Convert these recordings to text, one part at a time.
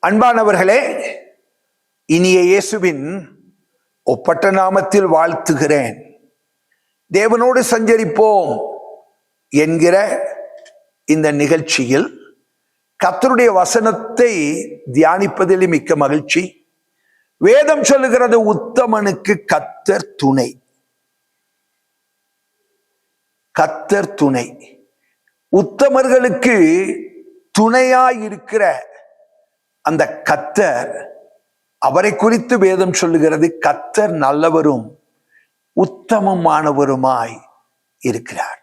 அன்பானவர்களே, இனிய இயேசுவின் ஒப்பற்ற நாமத்தில் வாழ்த்துகிறேன். தேவனோடு சஞ்சரிப்போம் என்கிற இந்த நிகழ்ச்சியில் கர்த்தருடைய வசனத்தை தியானிப்பதில் மிக்க மகிழ்ச்சி. வேதம் சொல்லுகிறது, உத்தமனுக்கு கர்த்தர் துணை. கர்த்தர் துணை. உத்தமர்களுக்கு துணையாயிருக்கிற அந்த கர்த்தர், அவரை குறித்து வேதம் சொல்லுகிறது, கர்த்தர் நல்லவரும் உத்தமமானவருமாய் இருக்கிறார்.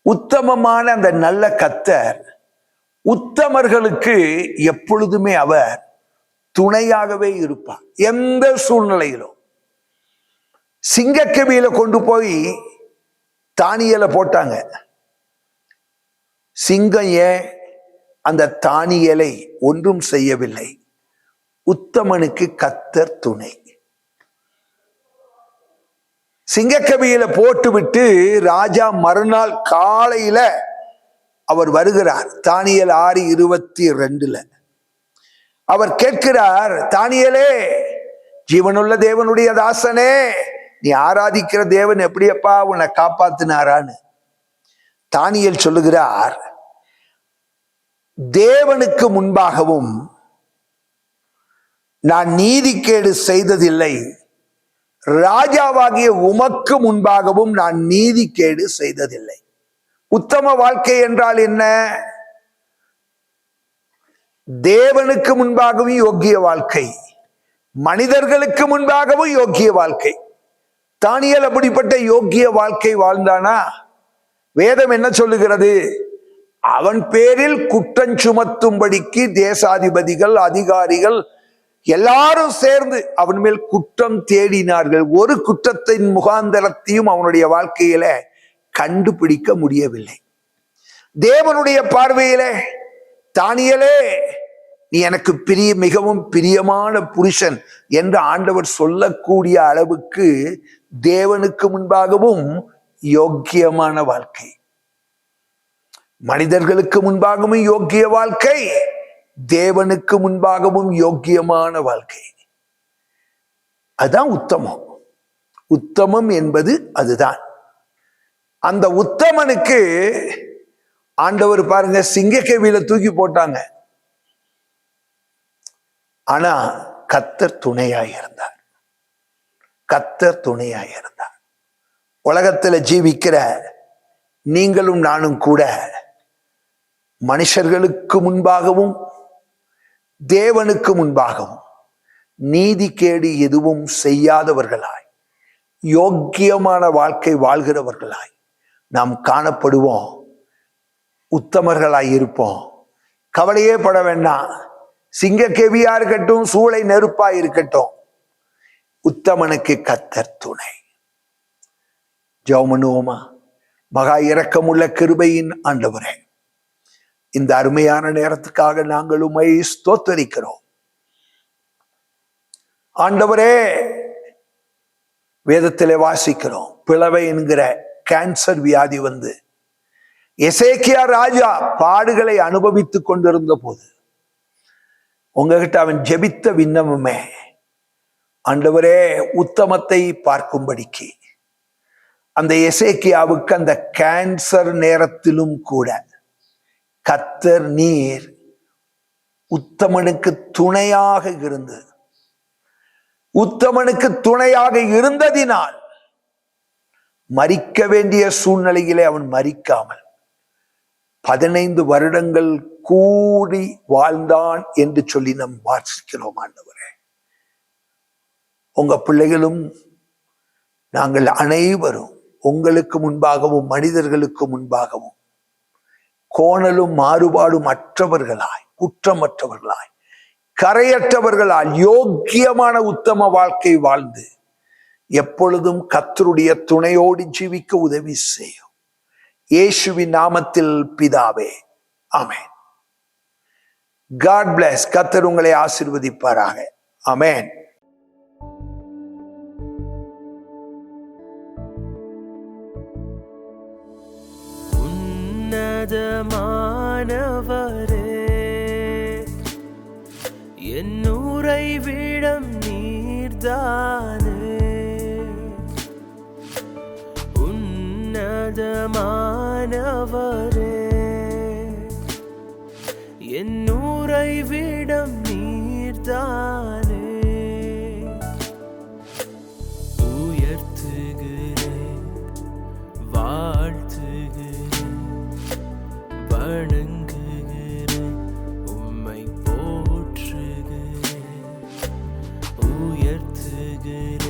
உத்தமமான அந்த நல்ல கர்த்தர் உத்தமர்களுக்கு எப்பொழுதுமே அவர் துணையாகவே இருப்பார். எந்த சூழ்நிலையிலும் சிங்கக்கவியில கொண்டு போய் தானியேலை போட்டாங்க. சிங்கம் ஏன் அந்த தானியேலை ஒன்றும் செய்யவில்லை? உத்தமனுக்கு கர்த்தர் துணை. சிங்கக்கவியில போட்டுவிட்டு ராஜா மறுநாள் காலையில அவர் வருகிறார். தானியேல் 6:22 அவர் கேட்கிறார், தானியேலே, ஜீவனுள்ள தேவனுடைய தாசனே, நீ ஆராதிக்கிற தேவன் எப்படியப்பா உன்னை காப்பாத்தினாரான்னு. தானியேல் சொல்லுகிறார், தேவனுக்கு முன்பாகவும் நான் நீதிகேடு செய்ததில்லை, ராஜாவாகிய உமக்கு முன்பாகவும் நான் நீதிகேடு செய்ததில்லை. உத்தம வாழ்க்கை என்றால் என்ன? தேவனுக்கு முன்பாகவும் யோக்கிய வாழ்க்கை, மனிதர்களுக்கு முன்பாகவும் யோக்கிய வாழ்க்கை. தானியேல் அப்படிப்பட்ட யோக்கிய வாழ்க்கை வாழ்ந்தானா? வேதம் என்ன சொல்லுகிறது? அவன் பேரில் குற்றம் சுமத்தும்படிக்கு தேசாதிபதிகள், அதிகாரிகள் எல்லாரும் சேர்ந்து அவன் மேல் குற்றம் தேடினார்கள். ஒரு குற்றத்தின் முகாந்தரத்தையும் அவனுடைய வாழ்க்கையில கண்டுபிடிக்க முடியவில்லை. தேவனுடைய பார்வையில, தானியேலே, நீ எனக்கு மிகவும் பிரியமான புருஷன் என்று ஆண்டவர் சொல்லக்கூடிய அளவுக்கு தேவனுக்கு முன்பாகவும் யோக்கியமான வாழ்க்கை, மனிதர்களுக்கு முன்பாகவும் யோக்கிய வாழ்க்கை, தேவனுக்கு முன்பாகவும் யோக்கியமான வாழ்க்கை. அதுதான் உத்தமம். உத்தமம் என்பது அதுதான். அந்த உத்தமனுக்கு ஆண்டவர் பாருங்க, சிங்கக்கவியில தூக்கி போட்டாங்க. ஆனா கர்த்தர் துணையாயிருந்தார். கர்த்தர் துணையாயிருந்தார். உலகத்துல ஜீவிக்கிற நீங்களும் நானும் கூட மனுஷர்களுக்கு முன்பாகவும் தேவனுக்கு முன்பாகவும் நீதிகேடு எதுவும் செய்யாதவர்களாய், யோக்கியமான வாழ்க்கை வாழ்கிறவர்களாய் நாம் காணப்படுவோம். உத்தமர்களாய் இருப்போம். கவலையே பட வேண்டாம். சிங்கக்கவியா இருக்கட்டும், சூளை நெருப்பா இருக்கட்டும், உத்தமனுக்கு கர்த்தர் துணை. ஜெபம் பண்ணுவோமா? மகா இரக்கமுள்ள கிருபையின் ஆண்டவரே, இந்த அருமையான நேரத்துக்காக நாங்கள் உம்மை ஸ்தோத்தரிக்கிறோம். ஆண்டவரே, வேதத்திலே வாசிக்கிறோம், பிளவை என்கிற கேன்சர் வியாதி வந்து எசேக்கியா ராஜா பாடுகளை அனுபவித்துக் கொண்டிருந்த போது உங்ககிட்ட அவன் ஜெபித்த விண்ணவமே, ஆண்டவரே, உத்தமத்தை பார்க்கும்படிக்கு அந்த எசேக்கியாவுக்கு அந்த கேன்சர் நேரத்திலும் கூட கர்த்தர் நீர் உத்தமனுக்கு துணையாக இருந்து, உத்தமனுக்கு துணையாக இருந்ததினால் மரிக்க வேண்டிய சூழ்நிலையிலே அவன் மரிக்காமல் 15 வருடங்கள் கூடி வாழ்ந்தான் என்று சொல்லி நாம் வாசிக்கிறோம். ஆண்டவரே, உங்க பிள்ளைகளும் நாங்கள் அனைவரும் உங்களுக்கு முன்பாகவும் மனிதர்களுக்கு முன்பாகவும் கோணலும் மாறுபாடும் அற்றவர்களாய், குற்றமற்றவர்களாய், கரையற்றவர்களால் யோக்கியமான உத்தம வாழ்க்கை வாழ்ந்து எப்பொழுதும் கர்த்தருடைய துணையோடு ஜீவிக்க உதவி செய்யும். இயேசுவின் நாமத்தில் பிதாவே, ஆமென். God bless. கர்த்தர் உங்களை ஆசீர்வதிப்பாராக. ஆமென். உன்னதமானவரே, உறைவிடம் நீர்தானே உன்னதமானவரே என் உறைவிடம் நீர்தானே உயர்த்துகிறேன் வாழ்த்துகிறேன் வணங்குகிறேன் உம்மை போற்றுகிறேன் உயர்த்துகிறேன்